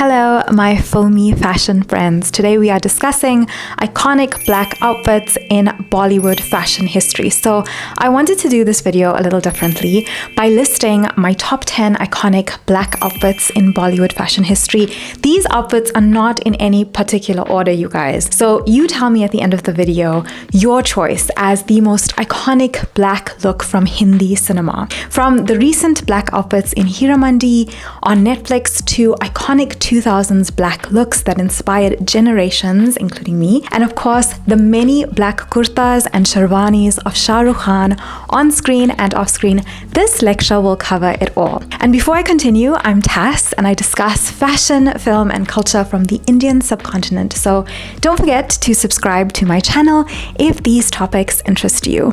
Hello, my filmy fashion friends. Today we are discussing iconic black outfits in Bollywood fashion history. So I wanted to do this video a little differently by listing my top 10 iconic black outfits in Bollywood fashion history. These outfits are not in any particular order, you guys. So you tell me at the end of the video your choice as the most iconic black look from Hindi cinema. From the recent black outfits in Hiramandi on Netflix to iconic 2000s black looks that inspired generations, including me, and of course the many black kurtas and sherwanis of Shah Rukh Khan on screen and off screen. This lecture will cover it all. And before I continue, I'm Tass and I discuss fashion, film and culture from the Indian subcontinent. So don't forget to subscribe to my channel if these topics interest you.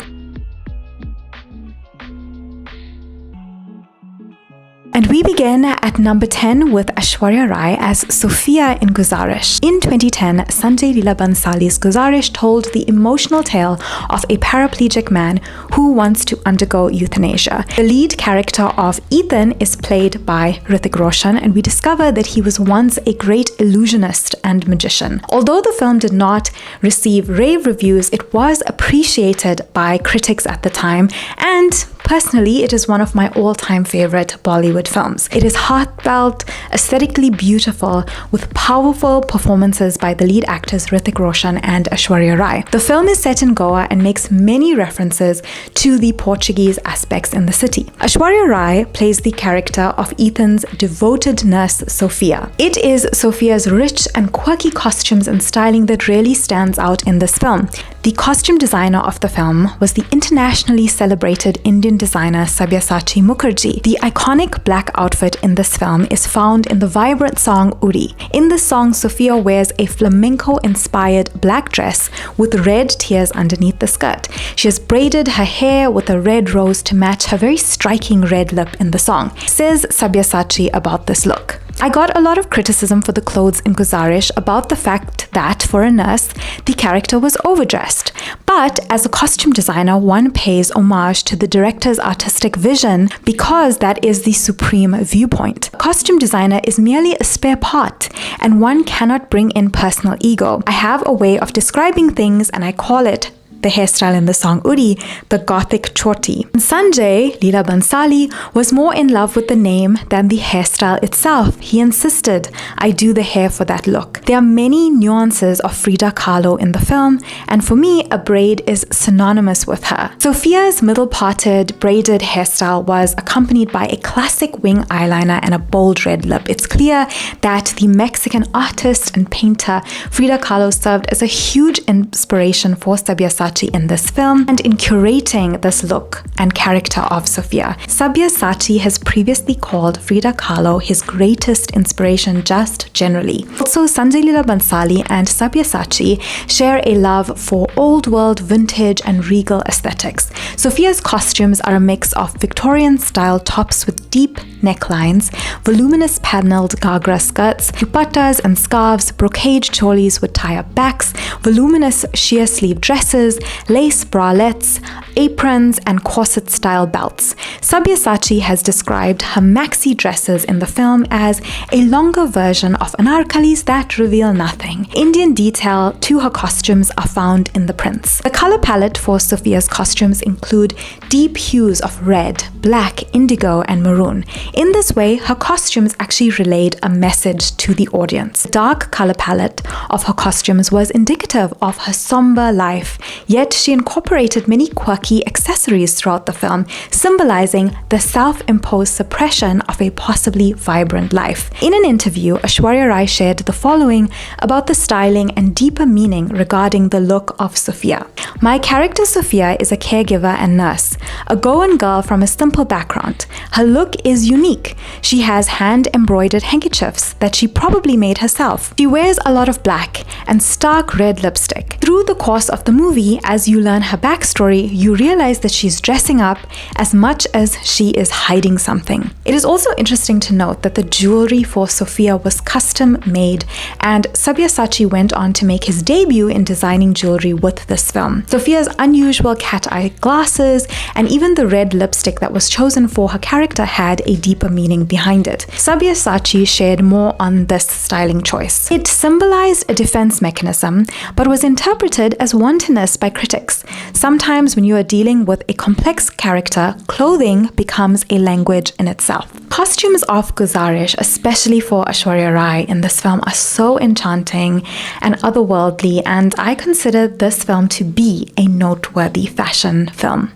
And we begin at number 10 with Aishwarya Rai as Sophia in Guzaarish. In 2010, Sanjay Leela Bhansali's Guzaarish told the emotional tale of a paraplegic man who wants to undergo euthanasia. The lead character of Ethan is played by Hrithik Roshan, and we discover that he was once a great illusionist and magician. Although the film did not receive rave reviews, it was appreciated by critics at the time, and personally, it is one of my all-time favorite Bollywood films. It is heartfelt, aesthetically beautiful, with powerful performances by the lead actors Hrithik Roshan and Aishwarya Rai. The film is set in Goa and makes many references to the Portuguese aspects in the city. Aishwarya Rai plays the character of Ethan's devoted nurse, Sophia. It is Sophia's rich and quirky costumes and styling that really stands out in this film. The costume designer of the film was the internationally celebrated Indian designer Sabyasachi Mukherjee. The iconic black outfit in this film is found in the vibrant song Uri. In the song, Sophia wears a flamenco-inspired black dress with red tears underneath the skirt. She has braided her hair with a red rose to match her very striking red lip in the song. Says Sabyasachi about this look: I got a lot of criticism for the clothes in Guzaarish about the fact that, for a nurse, the character was overdressed. But as a costume designer, one pays homage to the director's artistic vision because that is the supreme viewpoint. A costume designer is merely a spare part, and one cannot bring in personal ego. I have a way of describing things, and I call it, the hairstyle in the song Uri, the Gothic choti. Sanjay Leela Bhansali was more in love with the name than the hairstyle itself. He insisted, I do the hair for that look. There are many nuances of Frida Kahlo in the film, and for me, a braid is synonymous with her. Sophia's middle-parted, braided hairstyle was accompanied by a classic wing eyeliner and a bold red lip. It's clear that the Mexican artist and painter Frida Kahlo served as a huge inspiration for Sabyasachi in this film and in curating this look and character of Sophia. Sabyasachi has previously called Frida Kahlo his greatest inspiration just generally. Also, Sanjay Leela Bhansali and Sabyasachi share a love for old world, vintage and regal aesthetics. Sophia's costumes are a mix of Victorian style tops with deep necklines, voluminous panelled gagra skirts, dupattas and scarves, brocade cholis with tie-up backs, voluminous sheer sleeve dresses, lace bralettes, aprons and corset-style belts. Sabyasachi has described her maxi dresses in the film as a longer version of anarkalis that reveal nothing. Indian detail to her costumes are found in the prints. The color palette for Sophia's costumes include deep hues of red, black, indigo and maroon. In this way, her costumes actually relayed a message to the audience. The dark color palette of her costumes was indicative of her somber life, yet she incorporated many quirky accessories throughout the film, symbolizing the self-imposed suppression of a possibly vibrant life. In an interview, Aishwarya Rai shared the following about the styling and deeper meaning regarding the look of Sophia. My character Sophia is a caregiver and nurse, a Goan girl from a simple background. Her look is unique. She has hand-embroidered handkerchiefs that she probably made herself. She wears a lot of black and stark red lipstick. Through the course of the movie, Eventually, as you learn her backstory, you realize that she's dressing up as much as she is hiding something. It is also interesting to note that the jewelry for Sophia was custom made, and Sabyasachi went on to make his debut in designing jewelry with this film. Sophia's unusual cat-eye glasses and even the red lipstick that was chosen for her character had a deeper meaning behind it. Sabyasachi shared more on this styling choice. It symbolized a defense mechanism, but was interpreted as wantonness by critics. Sometimes when you are dealing with a complex character, clothing becomes a language in itself. Costumes of Guzaarish, especially for Aishwarya Rai in this film, are so enchanting and otherworldly, and I consider this film to be a noteworthy fashion film.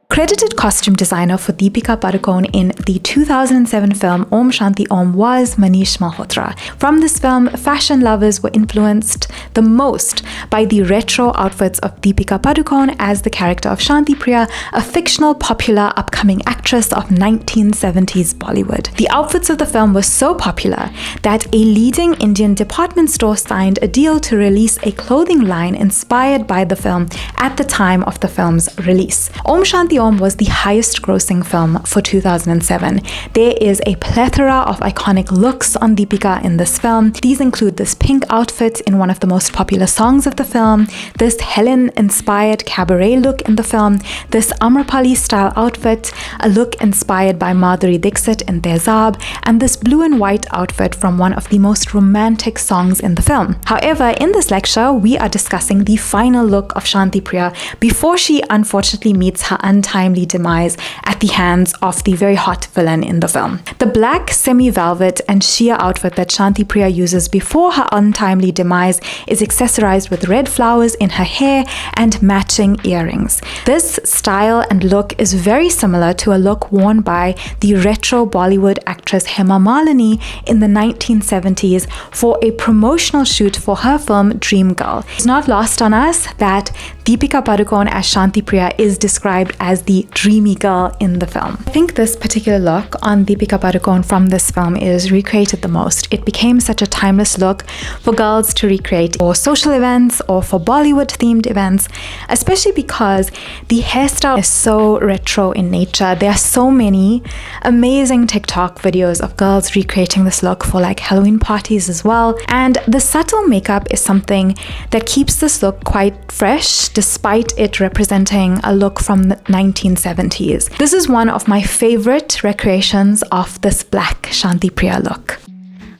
Credited costume designer for Deepika Padukone in the 2007 film Om Shanti Om was Manish Malhotra. From this film, fashion lovers were influenced the most by the retro outfits of Deepika Padukone as the character of Shanti Priya, a fictional popular upcoming actress of 1970s Bollywood. The outfits of the film were so popular that a leading Indian department store signed a deal to release a clothing line inspired by the film at the time of the film's release. Om Shanti Om was the highest grossing film for 2007. There is a plethora of iconic looks on Deepika in this film. These include this pink outfit in one of the most popular songs of the film, this Helen-inspired cabaret look in the film, this Amrapali style outfit, a look inspired by Madhuri Dixit in Tezab, and this blue and white outfit from one of the most romantic songs in the film. However, in this lecture, we are discussing the final look of Shanti Priya before she unfortunately meets her untimely demise at the hands of the very hot villain in the film. The black semi-velvet and sheer outfit that Shanti Priya uses before her untimely demise is accessorized with red flowers in her hair and matching earrings. This style and look is very similar to a look worn by the retro Bollywood actress Hema Malini in the 1970s for a promotional shoot for her film Dream Girl. It's not lost on us that Deepika Padukone as Shanti Priya is described as the dreamy girl in the film. I think this particular look on Deepika Padukone from this film is recreated the most. It became such a timeless look for girls to recreate for social events or for Bollywood themed events, especially because the hairstyle is so retro in nature. There are so many amazing TikTok videos of girls recreating this look for like Halloween parties as well, and the subtle makeup is something that keeps this look quite fresh despite it representing a look from the 1970s. This is one of my favorite recreations of this black Shanti Priya look.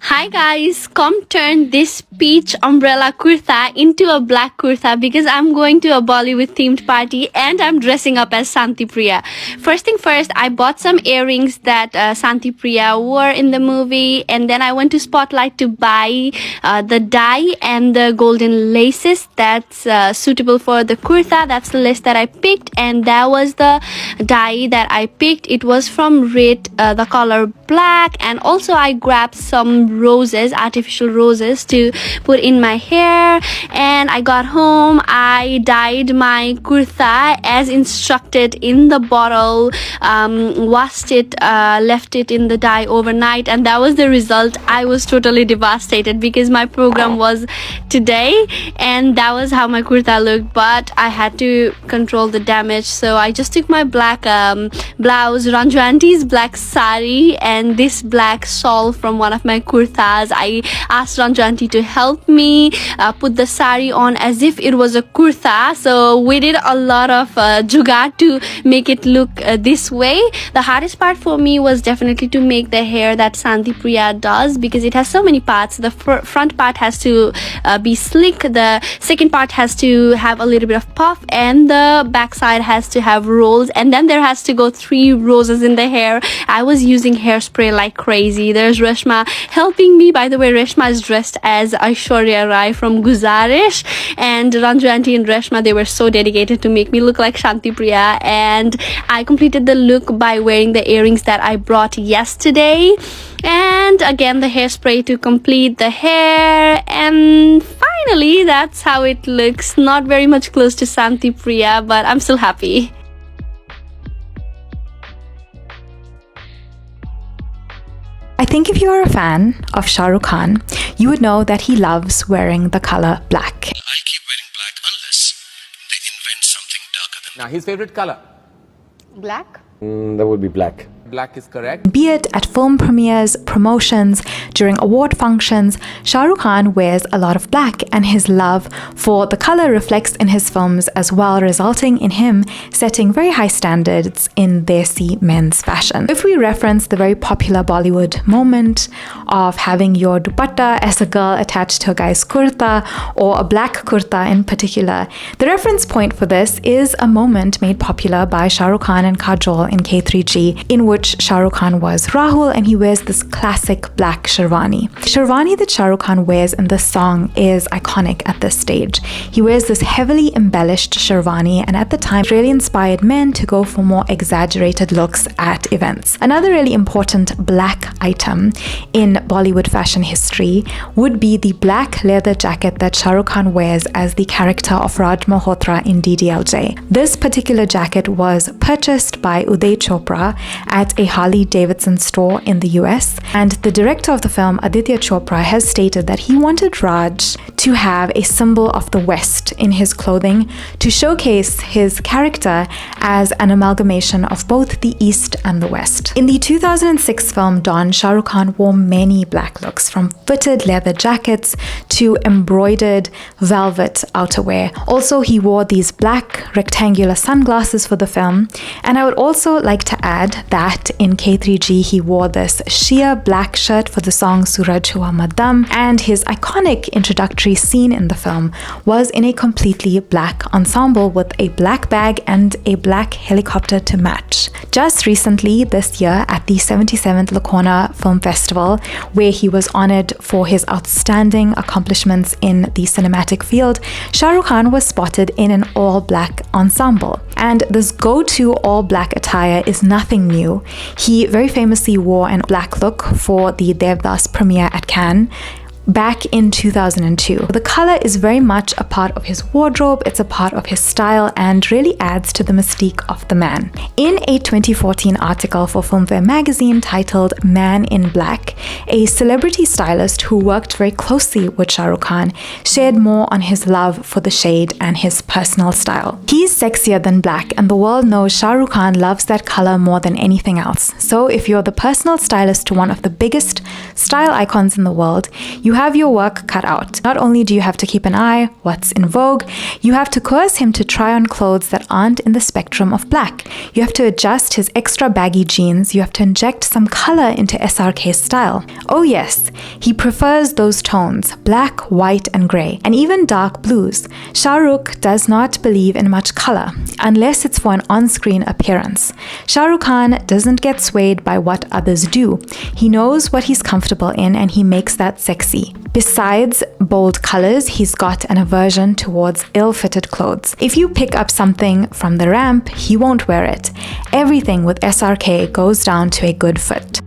Hi guys, come turn this peach umbrella kurta into a black kurta because I'm going to a Bollywood themed party and I'm dressing up as Shanti Priya. First thing first, I bought some earrings that Shanti Priya wore in the movie, and then I went to Spotlight to buy the dye and the golden laces that's suitable for the kurta. That's the list that I picked, and that was the dye that I picked. It was from Rit, the color black, and also I grabbed some roses, artificial roses to put in my hair. And I got home, I dyed my kurta as instructed in the bottle, washed it, left it in the dye overnight, and that was the result. I was totally devastated because my program was today and that was how my kurta looked, but I had to control the damage, so I just took my black blouse, Ranju Auntie's black sari, and this black shawl from one of my kurtas. I asked Ranju Auntie to help me put the sari on as if it was a kurta. So we did a lot of jugaad to make it look this way. The hardest part for me was definitely to make the hair that Shanti Priya does, because it has so many parts. The front part has to be slick, the second part has to have a little bit of puff, and the back side has to have rolls, and then there has to go 3 roses in the hair. I was using hairspray like crazy. There's Reshma helping me. By the way, Reshma is dressed as Aishwarya Rai from Guzaarish, and Ranju Auntie and Reshma, they were so dedicated to make me look like Shanti Priya, and I completed the look by wearing the earrings that I brought yesterday, and again the hairspray to complete the hair, and finally that's how it looks. Not very much close to Shanti Priya, but I'm still happy. I think if you are a fan of Shah Rukh Khan, you would know that he loves wearing the color black. I keep wearing black unless they invent something darker than. Now, his favorite color? Black? That would be black. Black is correct. Be it at film premieres, promotions, during award functions, Shah Rukh Khan wears a lot of black, and his love for the color reflects in his films as well, resulting in him setting very high standards in Desi men's fashion. If we reference the very popular Bollywood moment of having your dupatta as a girl attached to a guy's kurta, or a black kurta in particular, the reference point for this is a moment made popular by Shah Rukh Khan and Kajol in K3G, in which Shah Rukh Khan was Rahul, and he wears this classic black sherwani. Sherwani that Shah Rukh Khan wears in this song is iconic at this stage. He wears this heavily embellished sherwani, and at the time really inspired men to go for more exaggerated looks at events. Another really important black item in Bollywood fashion history would be the black leather jacket that Shah Rukh Khan wears as the character of Raj Malhotra in DDLJ. This particular jacket was purchased by Uday Chopra at a Harley-Davidson store in the US, and the director of the film, Aditya Chopra, has stated that he wanted Raj to have a symbol of the West in his clothing to showcase his character as an amalgamation of both the East and the West. In the 2006 film Dawn, Shah Rukh Khan wore many black looks, from fitted leather jackets to embroidered velvet outerwear. Also, he wore these black rectangular sunglasses for the film, and I would also like to add that in K3G he wore this sheer black shirt for the song Suraj Hua Madam, and his iconic introductory scene in the film was in a completely black ensemble with a black bag and a black helicopter to match. Just recently this year at the 77th Lakona Film Festival, where he was honored for his outstanding accomplishments in the cinematic field, Shah Rukh Khan was spotted in an all-black ensemble. And this go-to all-black attire is nothing new. He very famously wore an black look for the Devdas premiere at Cannes back in 2002. The color is very much a part of his wardrobe, it's a part of his style, and really adds to the mystique of the man. In a 2014 article for Filmfare magazine titled Man in Black, a celebrity stylist who worked very closely with Shah Rukh Khan shared more on his love for the shade and his personal style. He's sexier than black, and the world knows Shah Rukh Khan loves that color more than anything else. So if you're the personal stylist to one of the biggest style icons in the world, you have your work cut out. Not only do you have to keep an eye what's in vogue, you have to coerce him to try on clothes that aren't in the spectrum of black. You have to adjust his extra baggy jeans. You have to inject some color into SRK's style. Oh yes, he prefers those tones, black, white, and gray, and even dark blues. Shah Rukh does not believe in much color, unless it's for an on-screen appearance. Shah Rukh Khan doesn't get swayed by what others do. He knows what he's comfortable in, and he makes that sexy. Besides bold colors, he's got an aversion towards ill-fitted clothes. If you pick up something from the ramp, he won't wear it. Everything with SRK goes down to a good fit.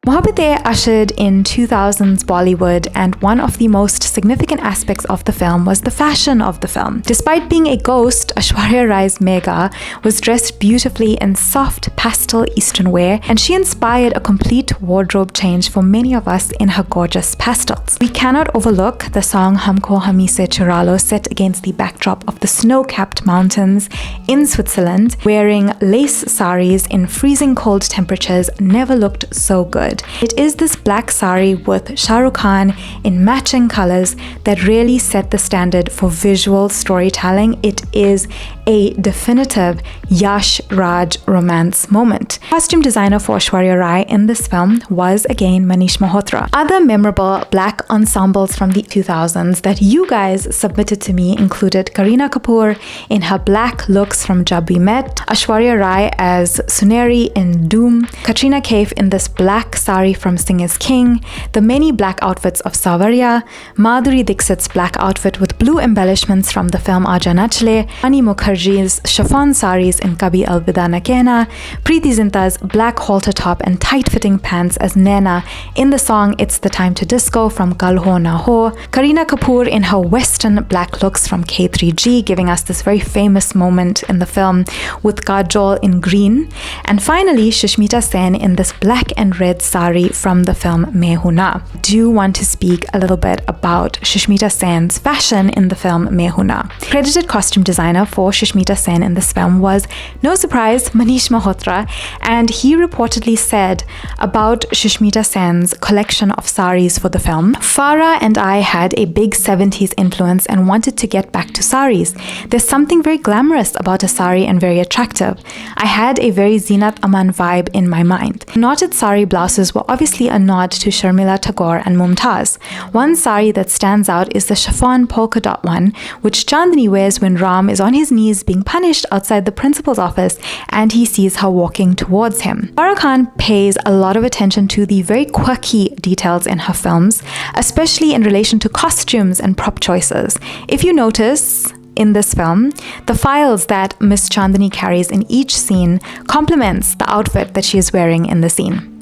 Mohabbatein ushered in 2000s Bollywood, and one of the most significant aspects of the film was the fashion of the film. Despite being a ghost, Aishwarya Rai's Megha was dressed beautifully in soft pastel Eastern wear, and she inspired a complete wardrobe change for many of us in her gorgeous pastels. We cannot overlook the song Humko Hami Se Chura Lo, set against the backdrop of the snow-capped mountains in Switzerland. Wearing lace saris in freezing cold temperatures never looked so good. It is this black sari with Shah Rukh Khan in matching colors that really set the standard for visual storytelling. It is a definitive Yash Raj romance moment. Costume designer for Aishwarya Rai in this film was again Manish Malhotra. Other memorable black ensembles from the 2000s that you guys submitted to me included Kareena Kapoor in her black looks from Jab We Met, Aishwarya Rai as Suneri in Doom, Katrina Kaif in this black sari from Singh is King, the many black outfits of Savarya, Madhuri Dixit's black outfit with blue embellishments from the film Aaja Nachle, Ani Mukherjee Mukherjee's chiffon saris in Kabhi Alvida Na Kehna, Preity Zinta's black halter top and tight-fitting pants as Naina in the song It's the Time to Disco from Kal Ho Na Ho, Kareena Kapoor in her western black looks from K3G, giving us this very famous moment in the film with Kajol in green, and finally Sushmita Sen in this black and red sari from the film Main Hoon Na. Do you want to speak a little bit about Sushmita Sen's fashion in the film Main Hoon Na? Credited costume designer for Sushmita Sen in this film was, no surprise, Manish Malhotra, and he reportedly said about Sushmita Sen's collection of saris for the film, Farah and I had a big 70s influence and wanted to get back to saris. There's something very glamorous about a sari and very attractive. I had a very Zinat Aman vibe in my mind. Knotted sari blouses were obviously a nod to Sharmila Tagore and Mumtaz. One sari that stands out is the chiffon polka dot one, which Chandni wears when Ram is on his knees being punished outside the principal's office and he sees her walking towards him. Shah Rukh Khan pays a lot of attention to the very quirky details in her films, especially in relation to costumes and prop choices. If you notice, in this film, the files that Miss Chandni carries in each scene complements the outfit that she is wearing in the scene.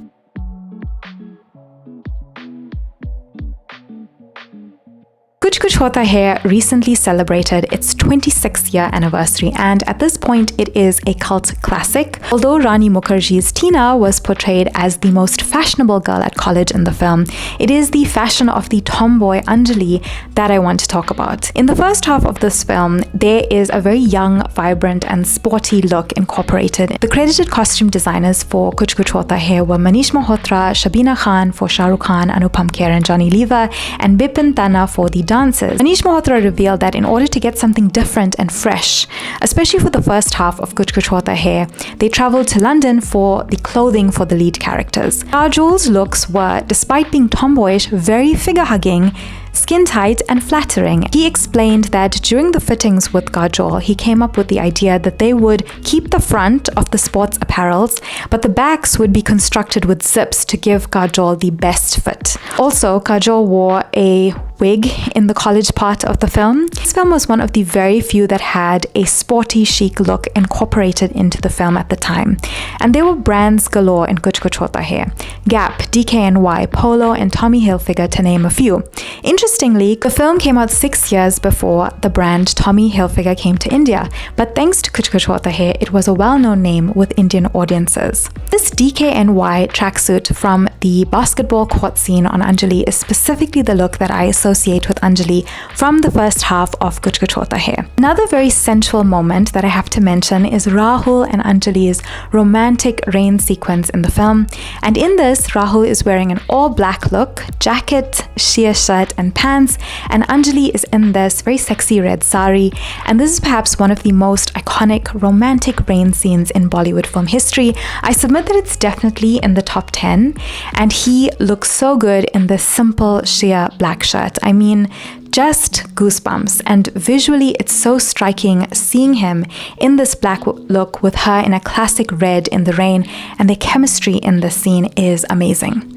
Kuch Kuch Hota Hai recently celebrated its 26th year anniversary, and at this point it is a cult classic. Although Rani Mukherjee's Tina was portrayed as the most fashionable girl at college in the film, it is the fashion of the tomboy Anjali that I want to talk about. In the first half of this film, there is a very young, vibrant and sporty look incorporated. The credited costume designers for Kuch Kuch Hota Hai were Manish Malhotra, Shabina Khan for Shah Rukh Khan, Anupam Kher and Johnny Lever, and Bipin Tanna for the dancers. Manish Malhotra revealed that in order to get something different and fresh, especially for the first half of Kuch Kuch Hota Hai, they traveled to London for the clothing for the lead characters. Kajol's looks were, despite being tomboyish, very figure-hugging, skin tight and flattering. He explained that during the fittings with Kajol, he came up with the idea that they would keep the front of the sports apparels, but the backs would be constructed with zips to give Kajol the best fit. Also, Kajol wore a wig in the college part of the film. This film was one of the very few that had a sporty chic look incorporated into the film at the time. And there were brands galore in Kuch Kuch Hota Hai: Gap, DKNY, Polo and Tommy Hilfiger to name a few. Interestingly, the film came out 6 years before the brand Tommy Hilfiger came to India, but thanks to Kuch Kuch Hota Hai, it was a well-known name with Indian audiences. This DKNY tracksuit from the basketball court scene on Anjali is specifically the look that I associate with Anjali from the first half of Kuch Kuch Hota Hai. Another very sensual moment that I have to mention is Rahul and Anjali's romantic rain sequence in the film. And in this, Rahul is wearing an all-black look, jacket, sheer shirt and pants, and Anjali is in this very sexy red sari, and this is perhaps one of the most iconic romantic rain scenes in Bollywood film history. I submit that it's definitely in the top 10, and he looks so good in this simple sheer black shirt. I mean, just goosebumps, and visually it's so striking seeing him in this black look with her in a classic red in the rain, and the chemistry in this scene is amazing.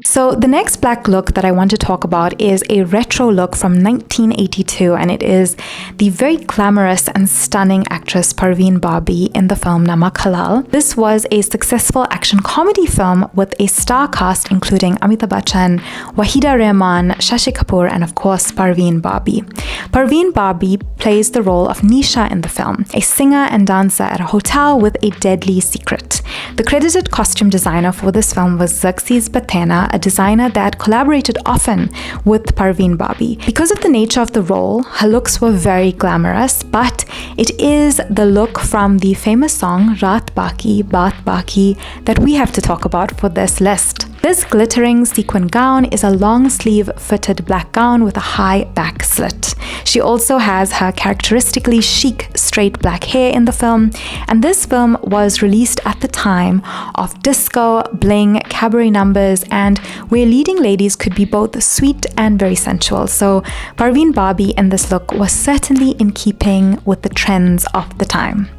So the next black look that I want to talk about is a retro look from 1982, and it is the very glamorous and stunning actress Parveen Babi in the film Namak Halal. This was a successful action comedy film with a star cast including Amitabh Bachchan, Wahida Rehman, Shashi Kapoor, and of course Parveen Babi. Parveen Babi plays the role of Nisha in the film, a singer and dancer at a hotel with a deadly secret. The credited costume designer for this film was Xerxes Batena, a designer that collaborated often with Parveen Babi. Because of the nature of the role, her looks were very glamorous, but it is the look from the famous song Raat Baki, Baat Baki that we have to talk about for this list. This glittering sequin gown is a long sleeve fitted black gown with a high back slit. She also has her characteristically chic straight black hair in the film, and this film was released at the time of disco, bling, cabaret numbers, and where leading ladies could be both sweet and very sensual. So Parveen Babi in this look was certainly in keeping with the trends of the time.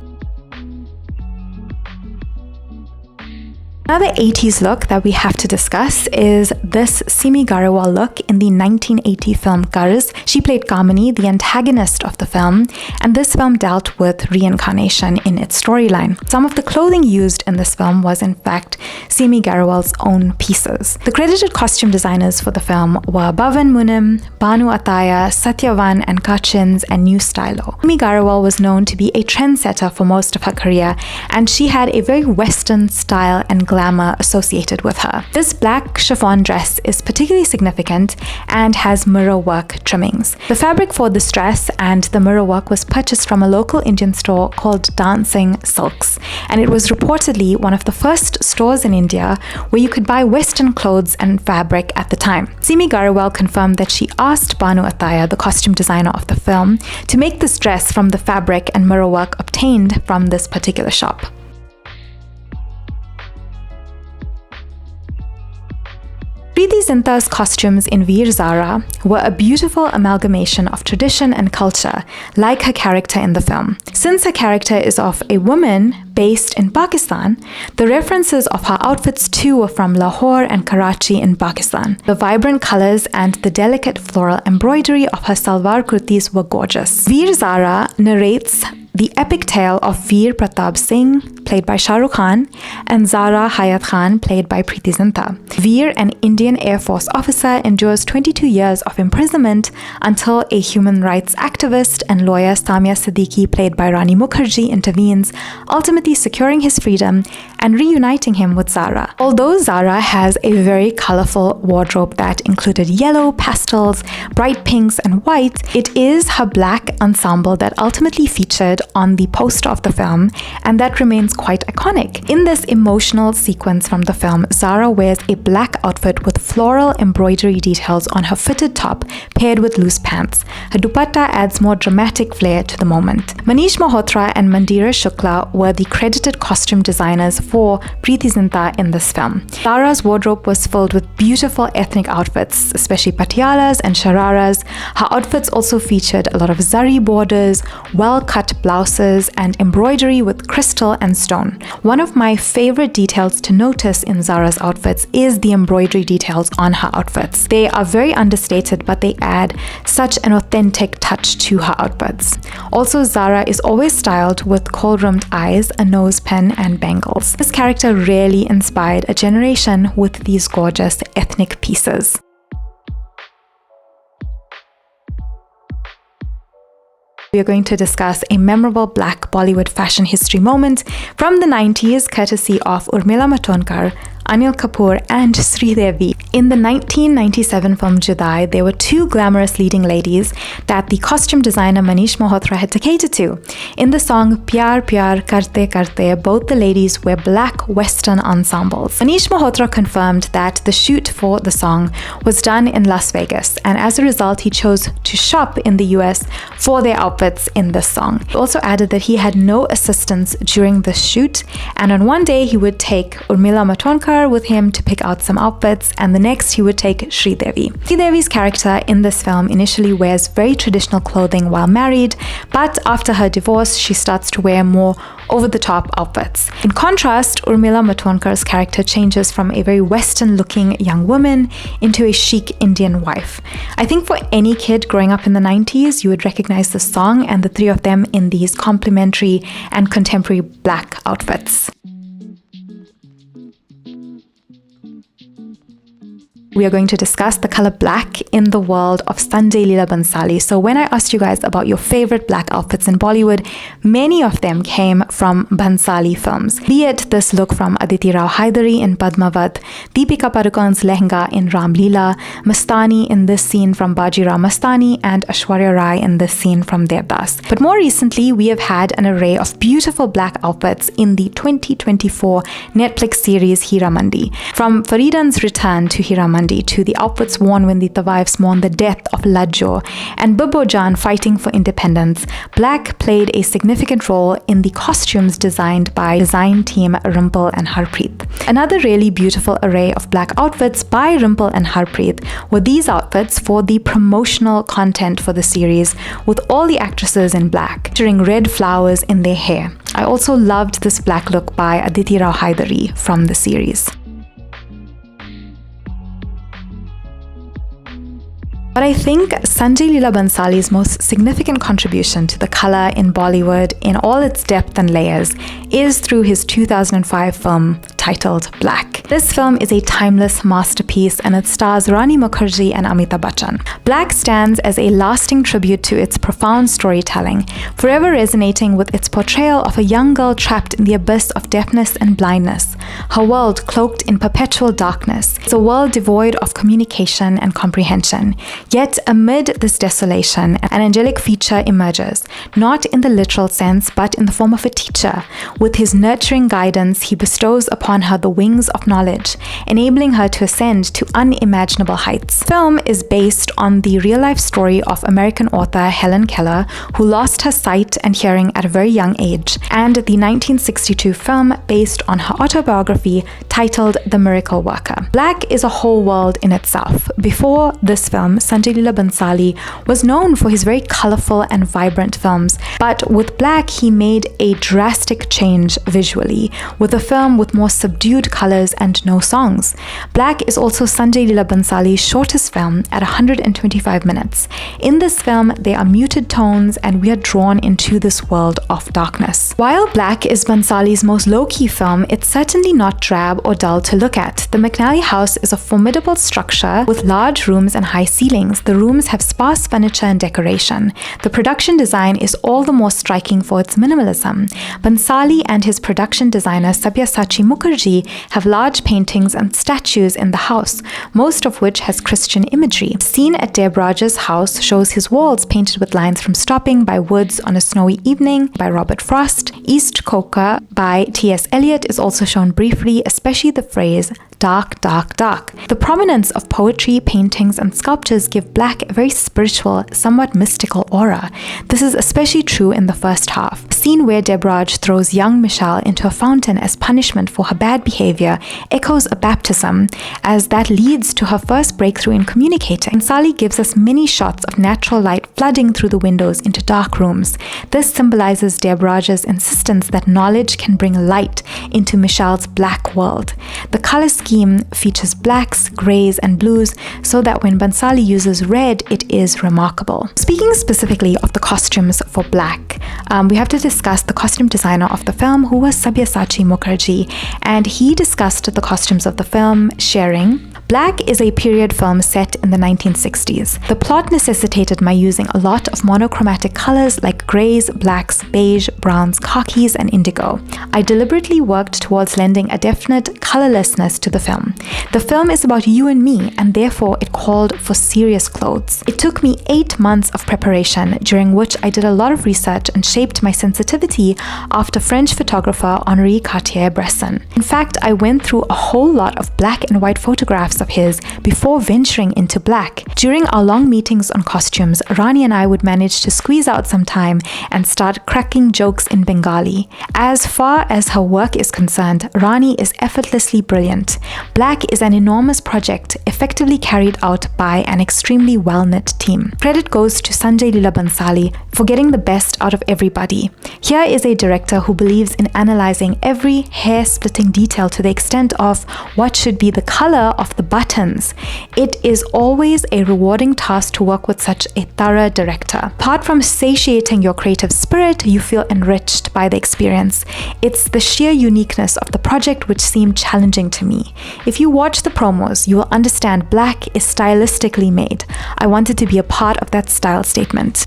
Another 80s look that we have to discuss is this Simi Garewal look in the 1980 film Garz. She played Kamini, the antagonist of the film, and this film dealt with reincarnation in its storyline. Some of the clothing used in this film was in fact Simi Garewal's own pieces. The credited costume designers for the film were Bhavan Munim, Banu Ataya, Satyavan and Kachins, and New Stylo. Simi Garewal was known to be a trendsetter for most of her career, and she had a very Western style and glamour associated with her. This black chiffon dress is particularly significant and has mirror work trimmings. The fabric for this dress and the mirror work was purchased from a local Indian store called Dancing Silks, and it was reportedly one of the first stores in India where you could buy Western clothes and fabric at the time. Simi Garewal confirmed that she asked Banu Ataya, the costume designer of the film, to make this dress from the fabric and mirror work obtained from this particular shop. Preity Zinta's costumes in Veer-Zaara were a beautiful amalgamation of tradition and culture, like her character in the film. Since her character is of a woman based in Pakistan, the references of her outfits too were from Lahore and Karachi in Pakistan. The vibrant colors and the delicate floral embroidery of her salwar kurtis were gorgeous. Veer-Zaara narrates the epic tale of Veer Pratap Singh, played by Shah Rukh Khan, and Zara Hayat Khan, played by Preity Zinta. Veer, an Indian Air Force officer, endures 22 years of imprisonment until a human rights activist and lawyer Samia Siddiqui, played by Rani Mukherjee, intervenes, ultimately securing his freedom and reuniting him with Zara. Although Zara has a very colorful wardrobe that included yellow, pastels, bright pinks, and white, it is her black ensemble that ultimately featured on the poster of the film, and that remains quite iconic. In this emotional sequence from the film, Zara wears a black outfit with floral embroidery details on her fitted top paired with loose pants. Her dupatta adds more dramatic flair to the moment. Manish Malhotra and Mandira Shukla were the credited costume designers for Preity Zinta in this film. Zara's wardrobe was filled with beautiful ethnic outfits, especially patialas and shararas. Her outfits also featured a lot of zari borders, well-cut blouses, and embroidery with crystal and stone. One of my favorite details to notice in Zara's outfits is the embroidery details on her outfits. They are very understated, but they add such an authentic touch to her outfits. Also, Zara is always styled with kohl-rimmed eyes, a nose pin, and bangles. This character really inspired a generation with these gorgeous ethnic pieces. We are going to discuss a memorable Black Bollywood fashion history moment from the 90s, courtesy of Urmila Matondkar, Anil Kapoor, and Sridevi. In the 1997 film Judaai, there were two glamorous leading ladies that the costume designer Manish Malhotra had to cater to. In the song Pyar Pyar Karte Karte, both the ladies wear black Western ensembles. Manish Malhotra confirmed that the shoot for the song was done in Las Vegas, and as a result, he chose to shop in the US for their outfits in this song. He also added that he had no assistants during the shoot, and on one day he would take Urmila Matondkar with him to pick out some outfits, and the next he would take Sridevi. Sridevi's character in this film initially wears very traditional clothing while married, but after her divorce, she starts to wear more over-the-top outfits. In contrast, Urmila Matondkar's character changes from a very Western-looking young woman into a chic Indian wife. I think for any kid growing up in the 90s, you would recognize the song and the three of them in these complementary and contemporary black outfits. We are going to discuss the color black in the world of Sanjay Leela Bhansali. So when I asked you guys about your favorite black outfits in Bollywood, many of them came from Bhansali films. Be it this look from Aditi Rao Haidari in Padmavat, Deepika Padukone's lehenga in Ram Leela, Mastani in this scene from Bajirao Mastani, and Aishwarya Rai in this scene from Devdas. But more recently, we have had an array of beautiful black outfits in the 2024 Netflix series Hira Mandi. From Faridan's return to Hira Mandi to the outfits worn when the Tawaifs mourned the death of Lajjo and Bibbo Jan fighting for independence, black played a significant role in the costumes designed by design team Rimple and Harpreet. Another really beautiful array of black outfits by Rimple and Harpreet were these outfits for the promotional content for the series, with all the actresses in black, featuring red flowers in their hair. I also loved this black look by Aditi Rao Haidari from the series. But I think Sanjay Leela Bhansali's most significant contribution to the color in Bollywood in all its depth and layers is through his 2005 film titled Black. This film is a timeless masterpiece and it stars Rani Mukherjee and Amitabh Bachchan. Black stands as a lasting tribute to its profound storytelling, forever resonating with its portrayal of a young girl trapped in the abyss of deafness and blindness, her world cloaked in perpetual darkness. It's a world devoid of communication and comprehension. Yet amid this desolation, an angelic feature emerges, not in the literal sense, but in the form of a teacher. With his nurturing guidance, he bestows upon her the wings of knowledge, enabling her to ascend to unimaginable heights. The film is based on the real-life story of American author Helen Keller, who lost her sight and hearing at a very young age, and the 1962 film based on her autobiography titled The Miracle Worker. Black is a whole world in itself. Before this film, Sanjay Leela Bhansali was known for his very colorful and vibrant films, but with Black he made a drastic change visually, with a film with more subdued colors and no songs. Black is also Sanjay Leela Bhansali's shortest film at 125 minutes. In this film, there are muted tones and we are drawn into this world of darkness. While Black is Bhansali's most low-key film, it's certainly not drab or dull to look at. The McNally house is a formidable structure with large rooms and high ceilings. The rooms have sparse furniture and decoration. The production design is all the more striking for its minimalism. Bhansali and his production designer Sabyasachi Mukherjee have large paintings and statues in the house, most of which has Christian imagery. The scene at Debraj's house shows his walls painted with lines from Stopping by Woods on a Snowy Evening by Robert Frost. East Coker by T.S. Eliot is also shown briefly, especially the phrase dark, dark, dark. The prominence of poetry, paintings, and sculptures give Black a very spiritual, somewhat mystical aura. This is especially true in the first half. The scene where Debraj throws young Michelle into a fountain as punishment for her bad behavior echoes a baptism, as that leads to her first breakthrough in communicating. Bhansali gives us many shots of natural light flooding through the windows into dark rooms. This symbolizes Debraj's insistence that knowledge can bring light into Michelle's black world. The color scheme features blacks, grays, and blues, so that when Bhansali uses red, it is remarkable. Speaking specifically of the costumes for Black, we have to discuss the costume designer of the film, who was Sabyasachi Mukherjee, and he discussed the costumes of the film, sharing, Black is a period film set in the 1960s. The plot necessitated my using a lot of monochromatic colors like grays, blacks, beige, browns, khakis, and indigo. I deliberately worked towards lending a definite colorlessness to the film. The film is about you and me, and therefore it called for serious clothes. It took me 8 months of preparation, during which I did a lot of research and shaped my sensitivity after French photographer Henri Cartier-Bresson. In fact, I went through a whole lot of black and white photographs of his before venturing into Black. During our long meetings on costumes, Rani and I would manage to squeeze out some time and start cracking jokes in Bengali. As far as her work is concerned, Rani is effortlessly brilliant. Black is an enormous project, effectively carried out by an extremely well-knit team. Credit goes to Sanjay Leela Bhansali for getting the best out of everybody. Here is a director who believes in analyzing every hair-splitting detail to the extent of what should be the color of the buttons. It is always a rewarding task to work with such a thorough director. Apart from satiating your creative spirit, you feel enriched by the experience. It's the sheer uniqueness of the project which seemed challenging to me. If you watch the promos, you will understand Black is stylistically made. I wanted to be a part of that style statement.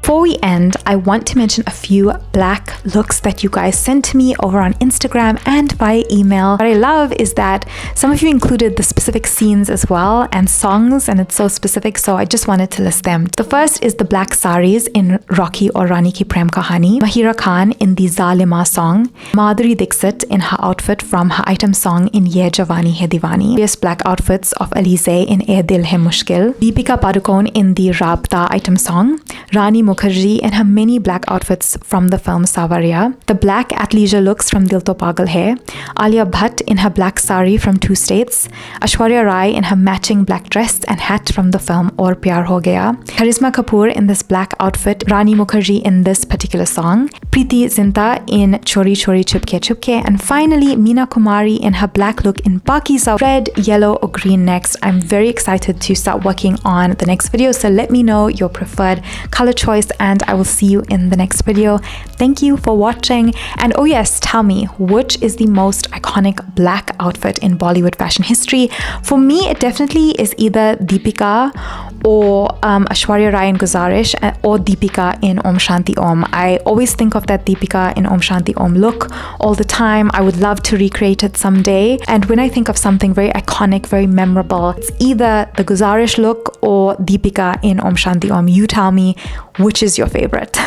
Before we end, I want to mention a few Black looks that you guys sent to me over on Instagram and via email. What I love is that some of you included the specific scenes as well and songs, and it's so specific, so I just wanted to list them. The first is the black saris in Rocky or Rani Ki Prem Kahani, Mahira Khan in the Zalima song, Madhuri Dixit in her outfit from her item song in Ye Jawani Hai Diwani, various black outfits of Alize in Ae Dil Hai Mushkil, Deepika Padukone in the Rabta item song, Rani Mukherjee in her many black outfits from the film Savarya, the black athleisure looks from Dil To Pagal Hai, Alia Bhatt in her black sari from Two States, Aishwarya Rai in her matching black dress and hat from the film Aur Pyar Ho Gaya, Karisma Kapoor in this black outfit, Rani Mukherjee in this particular song, Preity Zinta in Chori Chori Chupke Chupke, and finally Meena Kumari in her black look in Pakiza, red, yellow or green next. I'm very excited to start working on the next video, so let me know your preferred color choice and I will see you in the next video. Thank you for watching, and oh yes, tell me, which is the most iconic black outfit in Bollywood fashion history? For me, it definitely is either Deepika or Aishwarya Rai in Guzaarish, or Deepika in Om Shanti Om. I always think of that Deepika in Om Shanti Om look all the time. I would love to recreate it someday. And when I think of something very iconic, very memorable, it's either the Guzaarish look or Deepika in Om Shanti Om. You tell me, which is your favorite?